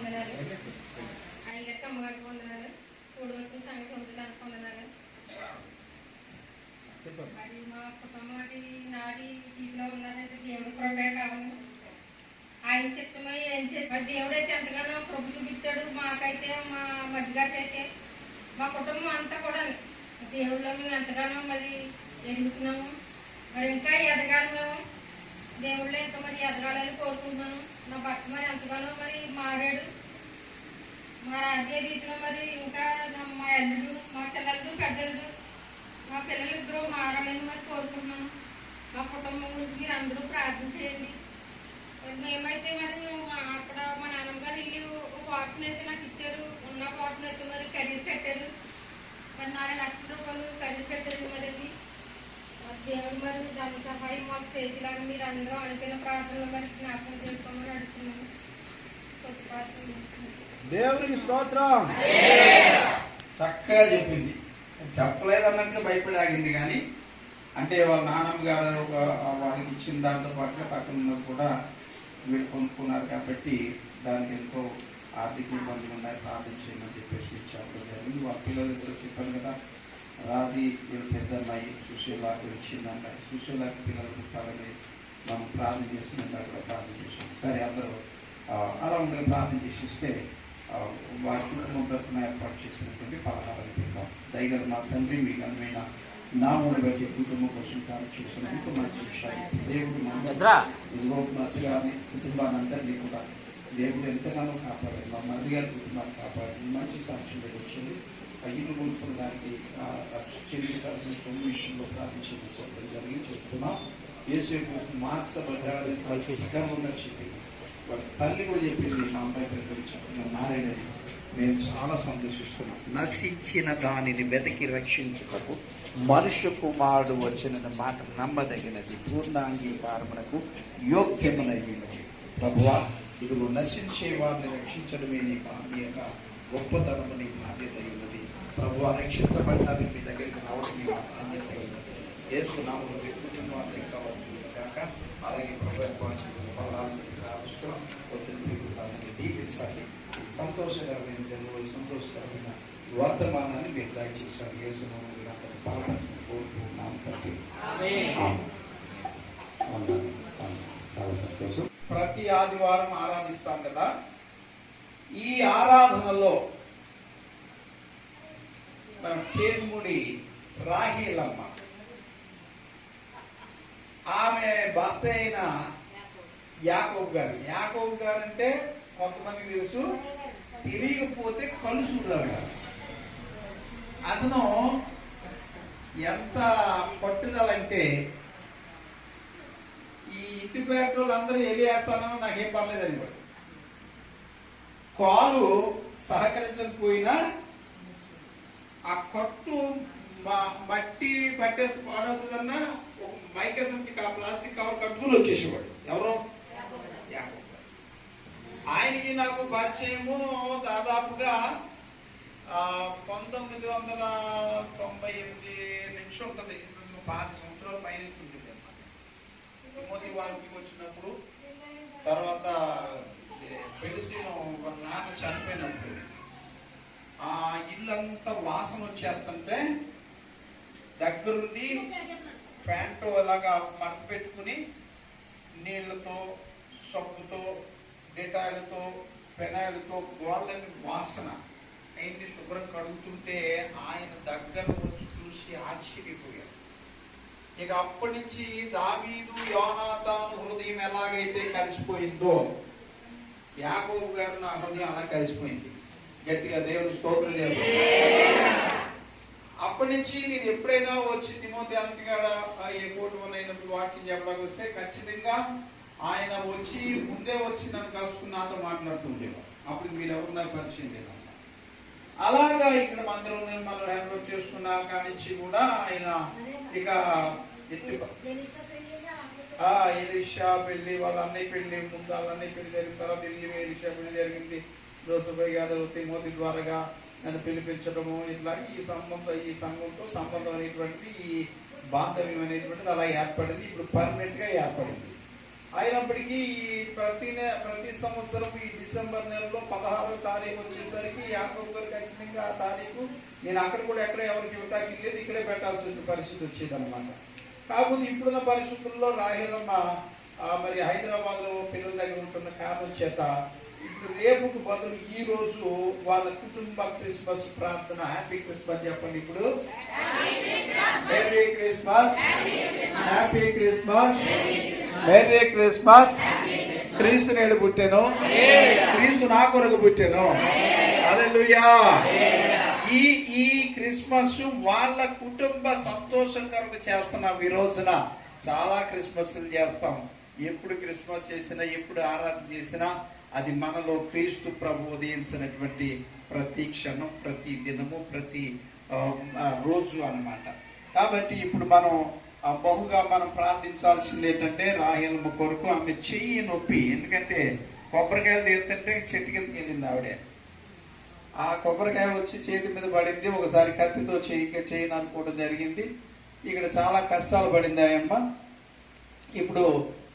వందనాలు. అయ్యగారికి అమ్మగారికి వందనాలు. కూడి వచ్చిన సంగతి వందనాలకు వందనాలు. మరి మా కుటుంబం నాది జీవిలో ఉన్నదంటే దేవుడి కృపే కావాలి. ఆయన చిత్తమై ఏం చేసి మరి దేవుడైతే ఎంతగానో కృప చూపించాడు. మాకైతే మా మధ్యగారికైతే మా కుటుంబం అంతా కూడా దేవుళ్ళలో మేము ఎంతగానో మరి ఎదుగుతున్నాము. మరి ఇంకా ఎదగాలి మేము దేవుళ్ళో ఇంకా మరి ఎదగాలని కోరుకుంటున్నాను. నా భర్త మరి ఎంతగానో మరి మారాడు. మరి అదే రీతిలో మరి ఇంకా మా అల్లుడు మా చెల్లెళ్ళు పెద్దలు మా పిల్లలిద్దరూ మారాలని మరి కోరుకుంటున్నాను. మా కుటుంబం గురించి మీరు అందరూ ప్రార్థన చేయండి. మేమైతే మరి అక్కడ మా నాన్నమ్మ గారు ఇల్లు పోర్షన్ అయితే నాకు ఇచ్చారు. ఉన్న పోర్షన్ అయితే మరి ఖరీదు కట్టారు. మరి 4 లక్షల రూపాయలు ఖరీదు కట్టారు. మరి దేవుడు మరి దాని సహాయం మాకు చేసేలాగా మీరు అందరూ అనుకున్న ప్రార్థనలు మరి జ్ఞాపకం చేసుకోమని అడుగుతున్నాను. కొత్త ప్రార్థన దేవునికి స్తోత్రం. చక్కగా చెప్పింది. చెప్పలేదన్నట్టు భయపడి ఆగింది. కానీ అంటే వాళ్ళ నాన్నమ్మ గారు వాళ్ళకి ఇచ్చిన దాంతో పాటుగా పక్కన కూడా వీళ్ళు కొనుక్కున్నారు కాబట్టి దానికి ఎంతో ఆర్థిక ఇబ్బందులు ఉన్నాయి, ప్రార్థన చేయమని చెప్పేసి చెప్పడం జరిగింది. వాళ్ళ పిల్లలు చెప్పాను కదా, రాజీ వీళ్ళు పెద్దమ్మాయి సుశీలాకు ఇచ్చిందంట. సుశీలాకి పిల్లలు పుట్టాలని మనం ప్రార్థన చేస్తున్నట్టు కూడా ప్రార్థన చేసాం. సరే అందరూ అలా ఉండగా ప్రార్థన చేసి ఇస్తే వారి కుటుంబం తరఫున ఏర్పాటు చేసినటువంటి పలహారాలు పెట్టాం. దయగల మా తండ్రి మీ ఘనమైన నామూలు బట్టి కుటుంబం కోసం కార్యం చేసినందుకు మంచి విషయాలు దేవుడు మధ్య గారి కుటుంబాన్ని అందరినీ కూడా దేవుడు ఎంతగానో కాపాడారు. మా మధ్య గారి కుటుంబాన్ని కాపాడారు. మంచి సాక్ష్యం వచ్చింది. ఇల్లు కొనుక్కున్న దానికి చెల్లించాల్సిన కొన్ని విషయంలో ప్రార్థించడం జరిగి చేస్తున్నాం. యేసు మార్చబడ్డాడు చెప్పి వాళ్ళ తల్లి కూడా చెప్పింది. మా అమ్మాయి మారేడని మేము చాలా సంతోషిస్తున్నాం. నశించిన దానిని వెతికి రక్షించుటకు మనుష్య కుమారుడు వచ్చిన మాట నమ్మదగినది, పూర్ణాంగీకారమునకు యోగ్యమునైనది. ప్రభువా, ఇదిగో నశించే వారిని రక్షించడమే నీ యొక్క గొప్పతనము, నీ బాధ్యత ఉన్నది. ప్రభువా, రక్షించబడ్డానికి మీ దగ్గరికి రావడం మీ బాధ్యత ఉన్నది. యేసు నామములో వ్యక్తులను వారికి కావచ్చు కాక అలాగే ప్రభు వచ్చిన ప్రభుత్వాన్ని దీపించాలి. సంతోషకరమైన జన్మలో సంతోషకరమైన వర్తమానాన్ని మీరు దయచేశారు. యేసు కోరుకుంటున్నాం. చాలా సంతోషం. ప్రతి ఆదివారం ఆరాధిస్తాం కదా. ఈ ఆరాధనలో కేముడి రాహేలమ్మ ఆమె భర్త అయిన యాకోబు గారు అంటే కొంతమందికి తెలుసు, తెలియకపోతే కలుసురాడు గారు. అతను ఎంత పట్టుదలంటే ఈ ఇంటి పేటలు అందరూ ఎలియేస్తానో నాకేం పర్లేదని వాడు కాలు సహకరించకపోయినా ఆ కట్టు మట్టి పట్టేసి పాడవుతుందన్నా ఒక మైకేసంచి ప్లాస్టిక్ కవర్ కట్టుకుని వచ్చేసేవాడు. ఎవరో ఆయనకి నాకు పరిచయము దాదాపుగా 1998 నుంచి ఉంటుంది. 5 సంవత్సరాల పైన ఉంటుంది అన్నమాట. మోదీ వాళ్ళకి వచ్చినప్పుడు తర్వాత పెడిసిన నాన్న చనిపోయినప్పుడు ఆ ఇల్లంతా వాసన వచ్చేస్తుంటే దగ్గరుండి ప్యాంటు అలాగా మడత పెట్టుకుని నీళ్లతో, సబ్బుతో, డెటాయిల్తో, పెనాయిల్తో గోళ్ళని వాసన అయింది శుభ్రం కడుగుతుంటే ఆయన దగ్గర వచ్చి చూసి ఆశ్చర్యపోయాడు. ఇక అప్పటి నుంచి దావీదు యోనాతాను హృదయం ఎలాగైతే కలిసిపోయిందో యాకోబు గారు నా హృదయం అలా కలిసిపోయింది. గట్టిగా దేవుడు స్తోత్రం చేయాలి. అప్పటి నుంచి నేను ఎప్పుడైనా వచ్చి తిమోతి అంతగాడ ఏ కోటి వాక్యం చెప్పడానికి వస్తే ఖచ్చితంగా ఆయన వచ్చి ముందే వచ్చి నన్ను కలుసుకుని నాతో మాట్లాడుతుండేవారు. అప్పుడు మీరు ఎవరు నాకు పరిచయం లేదు. అలాగా ఇక్కడ మందిరం మనం హ్యాండ్ చేసుకున్నా కానించి కూడా ఆయన ఇక ఎలీషా పెళ్లి, వాళ్ళ అన్నయ్య పెళ్లి, ముందు వాళ్ళ అన్నయ్య పెళ్లి జరిగిన తర్వాత ఎలీషా పెళ్లి జరిగింది. జోసఫ్ గారు తిమోతి ద్వారాగా నన్ను పిలిపించడము, ఇట్లా ఈ సంఘంతో సంబంధం అనేటువంటిది, ఈ బాంధవ్యం అనేటువంటిది అలా ఏర్పడింది. ఇప్పుడు పర్మనెంట్ గా ఏర్పడింది. అయినప్పటికీ ఈ ప్రతి సంవత్సరం ఈ డిసెంబర్ నెలలో 16వ తారీఖు వచ్చేసరికి యాకోబు గారు ఖచ్చితంగా ఆ తారీఖు నేను అక్కడ కూడా ఎక్కడ ఎవరికి ఇవ్వటానికి లేదు, ఇక్కడే పెట్టాల్సి వచ్చిన పరిస్థితి వచ్చేది అనమాట. కాకపోతే ఇప్పుడున్న పరిస్థితుల్లో రాహేలమ్మ మరి హైదరాబాద్ లో పిల్లల దగ్గర ఉంటున్న కారణం చేత ఇప్పుడు రేపుకు బదులు ఈ రోజు వాళ్ళ కుటుంబ క్రిస్మస్ ప్రార్థన. హ్యాపీ క్రిస్మస్ చెప్పండి ఇప్పుడు. Merry Christmas, happy Christmas, merry Christmas. క్రీస్తు నేడు పుట్టాను, క్రీస్తు నా కొరకు పుట్టాను. హల్లెలూయా. ఈ క్రిస్మస్ వాళ్ళ కుటుంబ సంతోషం కొరకు చేస్తున్నాం. ఈ రోజున చాలా క్రిస్మస్లు చేస్తాం. ఎప్పుడు క్రిస్మస్ చేసినా, ఎప్పుడు ఆరాధన చేసినా అది మనలో క్రీస్తు ప్రభు ఉదయించినటువంటి ప్రతి క్షణం, ప్రతి దినము, ప్రతి రోజు అన్నమాట. కాబట్టి ఇప్పుడు మనం బహుగా మనం ప్రార్థించాల్సింది ఏంటంటే రాహేలమ్మ కొరకు. ఆమె చెయ్యి నొప్పి, ఎందుకంటే కొబ్బరికాయలు తీస్తుంటే చెట్టు కిందకి వెళ్ళింది ఆవిడే. ఆ కొబ్బరికాయ వచ్చి చేతి మీద పడింది. ఒకసారి కత్తితో చేయను అనుకోవడం జరిగింది. ఇక్కడ చాలా కష్టాలు పడింది ఆయమ్మ. ఇప్పుడు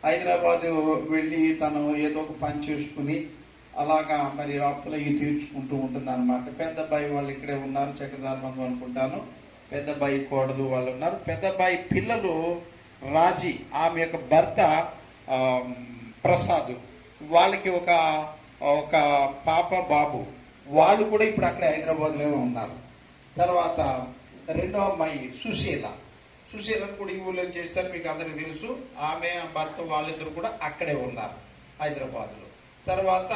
హైదరాబాద్ వెళ్ళి తను ఏదో ఒక పని చేసుకుని అలాగా మరి అప్పులు అవి తీర్చుకుంటూ ఉంటుంది అనమాట. పెద్ద అబ్బాయి వాళ్ళు ఇక్కడే ఉన్నారు, చక్రధార్మంగా అనుకుంటాను. పెద్ద అబ్బాయి కోడలు వాళ్ళు ఉన్నారు. పెద్ద అబ్బాయి పిల్లలు రాజీ, ఆమె యొక్క భర్త ప్రసాద్, వాళ్ళకి ఒక పాప బాబు. వాళ్ళు కూడా ఇప్పుడు అక్కడ హైదరాబాద్లో ఉన్నారు. తర్వాత రెండో అమ్మాయి సుశీలను కూడా ఈ ఊళ్ళో చేస్తారు, మీకు అందరికి తెలుసు. ఆమె భర్త వాళ్ళిద్దరు కూడా అక్కడే ఉన్నారు హైదరాబాద్లో. తర్వాత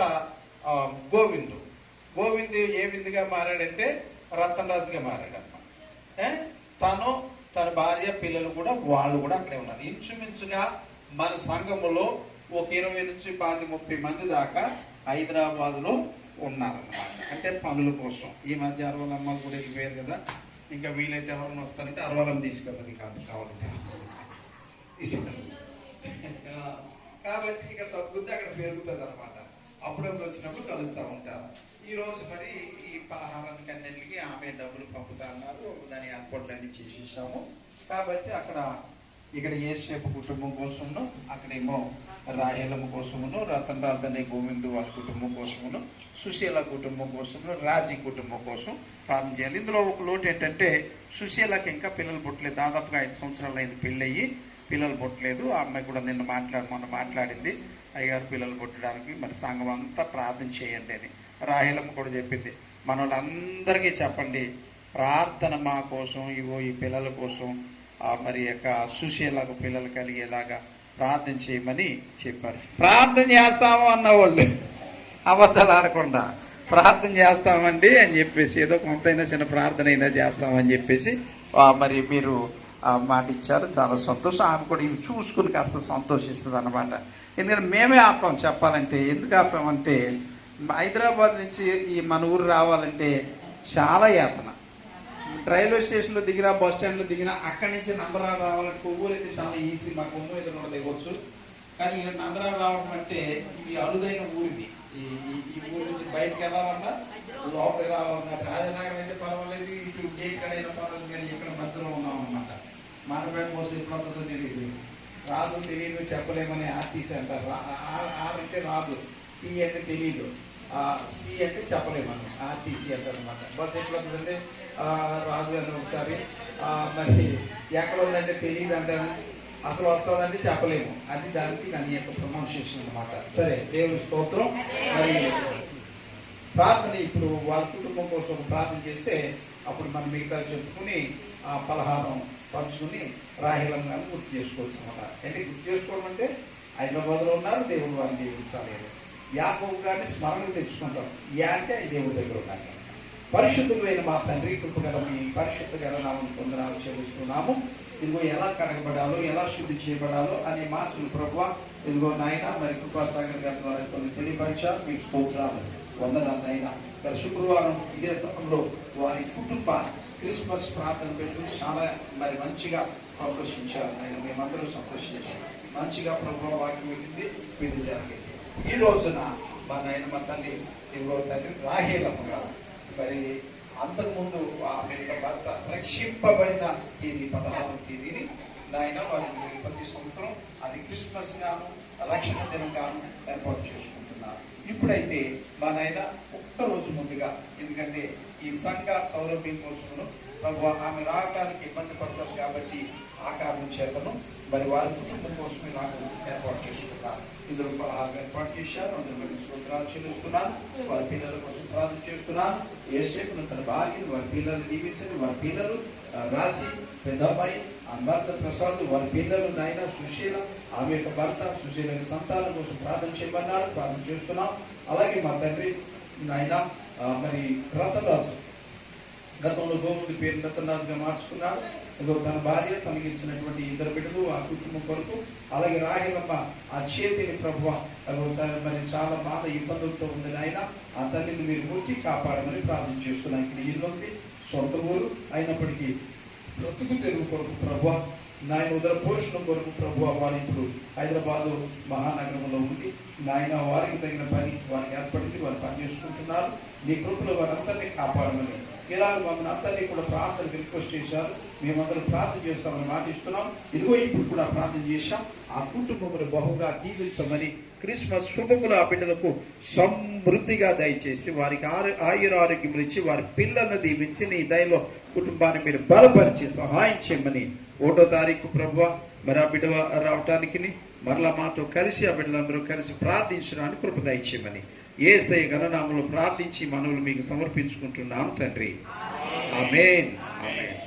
గోవింద్ ఏ విందుగా మారాడంటే రతన్ రాజుగా మారాడన్నమాట. తను, తన భార్య, పిల్లలు కూడా వాళ్ళు కూడా అక్కడే ఉన్నారు. ఇంచుమించుగా మన సంఘములో ఒక 20 నుంచి 30 మంది దాకా హైదరాబాద్లో ఉన్నారన్నమాట. అంటే పనుల కోసం. ఈ మధ్య అరవలమ్మ కూడా వెళ్ళిపోయారు కదా, ఇంకా వీలైతే ఎవరైనా వస్తారంటే అరవలం తీసుకెళ్ళదు కావాలంటే కాబట్టి ఇక్కడ తగ్గుద్ది, అక్కడ పెరుగుతుంది అనమాట. అప్పుడప్పుడు వచ్చినప్పుడు కలుస్తూ ఉంటారు. ఈ రోజు మరి ఈ పలహారానికి అన్నింటికి ఆమె డబ్బులు పంపుతా అన్నారు. దాని ఏర్పాట్లు అన్ని చేసేసాము. కాబట్టి ఇక్కడ ఏసేపు కుటుంబం కోసమును, అక్కడేమో రాహేలమ్మ కోసమును, రతన్ రాజ్ అనే గోవిందు వాళ్ళ కుటుంబం కోసమును, సుశీల కుటుంబం కోసమును, రాజీ కుటుంబం కోసం ప్రార్థన చేయాలి. ఇందులో ఒక లోటు ఏంటంటే సుశీలకి ఇంకా పిల్లలు పుట్టలేదు. దాదాపుగా 5 సంవత్సరాలు అయింది పెళ్ళయ్యి, పిల్లలు పుట్టలేదు. ఆ అమ్మాయి కూడా మొన్న మాట్లాడింది, అయ్యగారు పిల్లలు పుట్టడానికి మరి సంఘం అంతా ప్రార్థన చేయండి అని. రాహేలమ్మ కూడా చెప్పింది, మన వాళ్ళందరికీ చెప్పండి ప్రార్థన మా కోసం, ఈ పిల్లల కోసం, మరి యొక్క సుశీలకు పిల్లలు కలిగేలాగా ప్రార్థన చేయమని చెప్పారు. ప్రార్థన చేస్తాము అన్నవాళ్ళు అబద్ధాలు ఆడకుండా ప్రార్థన చేస్తామండి అని చెప్పేసి, ఏదో కొంతైనా చిన్న ప్రార్థన అయినా చేస్తామని చెప్పేసి మరి మీరు మాట ఇచ్చారు. చాలా సంతోషం. ఆమె కూడా ఇవి చూసుకుని కాస్త సంతోషిస్తుంది అన్నమాట. ఎందుకంటే మేమే ఆపాం చెప్పాలంటే. ఎందుకు ఆపామంటే హైదరాబాద్ నుంచి ఈ మన ఊరు రావాలంటే చాలా యాతన. రైల్వే స్టేషన్లో దిగినా, బస్ స్టాండ్లో దిగినా, అక్కడి నుంచి నందరాలు రావాలంటే కొవ్వూరు అయితే చాలా ఈజీ, మాకు ఒంగో అయితే కూడా దిగవచ్చు. కానీ నందరాలు రావడం అంటే ఇది అరుదైన ఊరిది. ఈ ఊరి నుంచి బయటకు వెళ్ళాలన్నా, లోపలికి రావాలన్నా, రాజనగరం అయితే పర్వాలేదు, ఇటు గేట్ కడైనా పర్వాలేదు, కానీ ఇక్కడ మధ్యలో ఉన్నాం అనమాట. మనపై మోసం ఎప్పుడు వస్తుందో తెలియదు, చెప్పలేమని ఆర్టీసీ అంటారు. ఆర్ అంటే రాదు, టీ అంటే తెలియదు, సి అంటే చెప్పలేమని ఆర్టీసీ అంటారు అనమాట. బస్ ఎప్పుడు వస్తుందంటే రాదు అని ఒకసారి, మరి ఎక్కడ ఉందంటే తెలియదు అంటారు, అసలు వస్తుందంటే చెప్పలేము. అది దానికి దాని యొక్క ప్రొనౌన్సియేషన్ అనమాట. సరే, దేవుని స్తోత్రం. మరి ప్రార్థన ఇప్పుడు వాళ్ళ కుటుంబం కోసం ప్రార్థన చేస్తే అప్పుడు మనం మిగతా చెప్పుకుని ఆ పలహారం పంచుకుని రాహేలమ్మ గారిని గుర్తు చేసుకోవచ్చు అనమాట. అంటే గుర్తు చేసుకోవడం అంటే హైదరాబాద్లో ఉన్నారు, దేవుడు వారిని దీవించలేదు. యాకోబు గారిని స్మరణకు తెచ్చుకుంటాం. అంటే దేవుడి దగ్గర ఉన్నారు. పరిశుద్ధులైన మా తండ్రి, కృపగల మీ పరిశుద్ధ గణనామం పొందనాలు చెల్లిస్తున్నాము. ఇదిగో ఎలా కడగబడాలో, ఎలా శుద్ధి చేయబడాలో అనే మాటలు ప్రభువా ఇదిగో నాయన మరి కృపాసాగర్ గారి ద్వారా కొన్ని తెలియపరిచారు. మీకు స్తోత్రాలు, వందనాలు నాయన. శుక్రవారం ఇదే స్థలంలో వారి కుటుంబ క్రిస్మస్ ప్రార్థన పెట్టుకుని చాలా మరి మంచిగా సంతోషించారు ఆయన. మేమందరూ సంతోషించాం. మంచిగా ప్రభుత్వ వాక్యం పెట్టింది, విధి జరిగింది. ఈ రోజున మా నాయన మా తల్లి ఇదిగో తండ్రి రాహేలమ్మ గారు మరి అంతకుముందు ఆమె భర్త రక్షింపబడిన తేదీ 16వ తేదీని నాయన వారికి ప్రతి సంవత్సరం అది క్రిస్మస్ గాను రక్షణ దినం గాను ఏర్పాటు చేసుకుంటున్నారు. ఇప్పుడైతే మా నాయన ఒక్కరోజు ముందుగా, ఎందుకంటే ఈ సంఘ సౌలభ్యం కోసమును ప్రభు ఆమె రావడానికి ఇబ్బంది పడతారు కాబట్టి ఆ కారణం చేతను మరి వారి కుటుంబం కోసమే నాకు ఏర్పాటు చేసుకున్నారు. ఇందులో పలహారం ఏర్పాటు చేశారు. అందరూ మరి స్తోత్రాలు చెల్లిస్తున్నాను. వారి పిల్లల కోసం ప్రార్థన చేస్తున్నాను. యేసేపును తన భార్యను వారి పిల్లలు దీవించండి. వారి పిల్లలు రాసి పెద్దమ్మాయి అమర్త ప్రసాద్ వారి పిల్లలు నాయన సుశీల ఆమె యొక్క భర్త సుశీల సంతానం కోసం ప్రార్థన చేయమన్నారు. ప్రార్థన చేస్తున్నాం. అలాగే మా తండ్రి నాయన మరి రతరాజు గతంలో గోముడి పేరు రతనాథ్గా మార్చుకున్నాడు. తన భార్య తనకి ఇచ్చినటువంటి ఇద్దరు బిడ్డలు ఆ కుటుంబం కొరకు, అలాగే రాహిలమ్మ ఆ చేతిని ప్రభువ మరి చాలా బాధ ఇబ్బందులతో ఉంది నాయన, ఆ తల్లిని మీరు ముట్టి కాపాడమని ప్రార్థన చేస్తున్నాను. ఇక్కడ ఇల్లు ఉంది, సొంత ఊరు అయినప్పటికీ బ్రతుకు తెరువు కొరకు ప్రభువ నాయన ఉదర పోషణ కొరకు ప్రభువ వారు ఇప్పుడు హైదరాబాదు మహానగరంలో ఉంది నాయన, వారికి తగిన పని వారికి ఏర్పడింది, వారు పని చేసుకుంటున్నారు. నీ కృపలో వారందరినీ కాపాడమని ఇలా మమ్మల్ని అందరినీ కూడా ప్రార్థనకు రిక్వెస్ట్ చేశారు. మేమందరం ప్రార్థన చేస్తామని మాటిస్తున్నాం. ఇదిగో ఇప్పుడు కూడా ప్రార్థన చేశాం. ఆ కుటుంబమును బహుగా దీవించమని, క్రిస్మస్ శుభములు ఆ బిడ్డలకు సమృద్ధిగా దయచేసి వారికి ఆయురారోగ్యం ఇచ్చి వారి పిల్లలను దీవించి నీ దయలో కుటుంబాన్ని మీరు బలపరిచి సహాయం చేయమని 1వ తారీఖు ప్రభువ మరి ఆ బిడ్డ రావటానికి మరలా మాతో కలిసి ఆ బిడ్డలందరూ కలిసి ప్రార్థించడానికి కృప దయచేయమని యేసయ్య ఘననామములో ప్రార్థించి మనవులు మీకు సమర్పించుకుంటున్నాం తండ్రి. ఆమేన్. ఆమేన్.